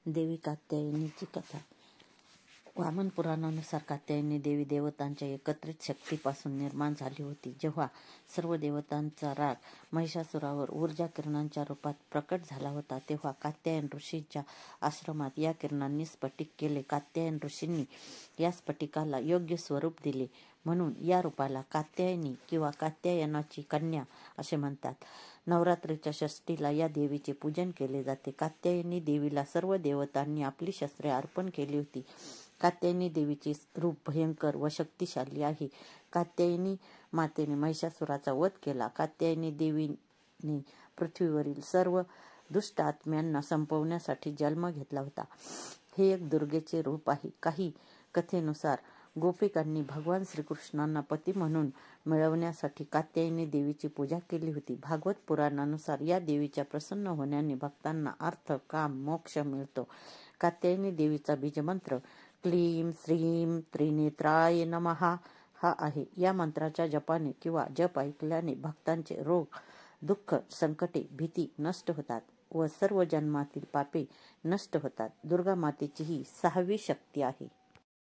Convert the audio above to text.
देवी कात्यायनीची कथा. वामन पुराणानुसार कात्यायनी देवी देवतांच्या एकत्रित शक्तीपासून निर्माण झाली होती. जेव्हा सर्व देवतांचा राग महिषासुरावर ऊर्जा किरणांच्या रूपात प्रकट झाला होता, तेव्हा कात्यायन ऋषींच्या आश्रमात या किरणांनी स्फटिक केले. कात्यायन ऋषींनी या स्फटिकाला योग्य स्वरूप दिले, म्हणून या रूपाला कात्यायनी किंवा कात्यायनाची कन्या असे म्हणतात. नवरात्रीच्या षष्टीला या देवीचे पूजन केले जाते. कात्यायनी देवीला सर्व देवतांनी आपली शस्त्रे अर्पण केली होती. कात्यायनी देवीचे रूप भयंकर व शक्तिशाली आहे. कात्यायनी मातेने महिषासुराचा वध केला. कात्यायनी देवीने पृथ्वीवरील सर्व दुष्ट आत्म्यांना संपवण्यासाठी जन्म घेतला होता. हे एक दुर्गेचे रूप आहे. काही कथेनुसार गोपिकांनी भगवान श्रीकृष्णांना पती म्हणून मिळवण्यासाठी कात्यायनी देवीची पूजा केली होती. भागवत पुराणानुसार या देवीच्या प्रसन्न होण्याने भक्तांना अर्थ, काम, मोक्ष मिळतो. कात्यायनी देवीचा बीजमंत्र क्लीं श्रीं त्रिनेत्राय नमः हा आहे. या मंत्राच्या जपाने किंवा जप ऐकल्याने भक्तांचे रोग, दुःख, संकटे, भीती नष्ट होतात व सर्व जन्मातील पापे नष्ट होतात. दुर्गा मातेची ही 6वी शक्ती आहे.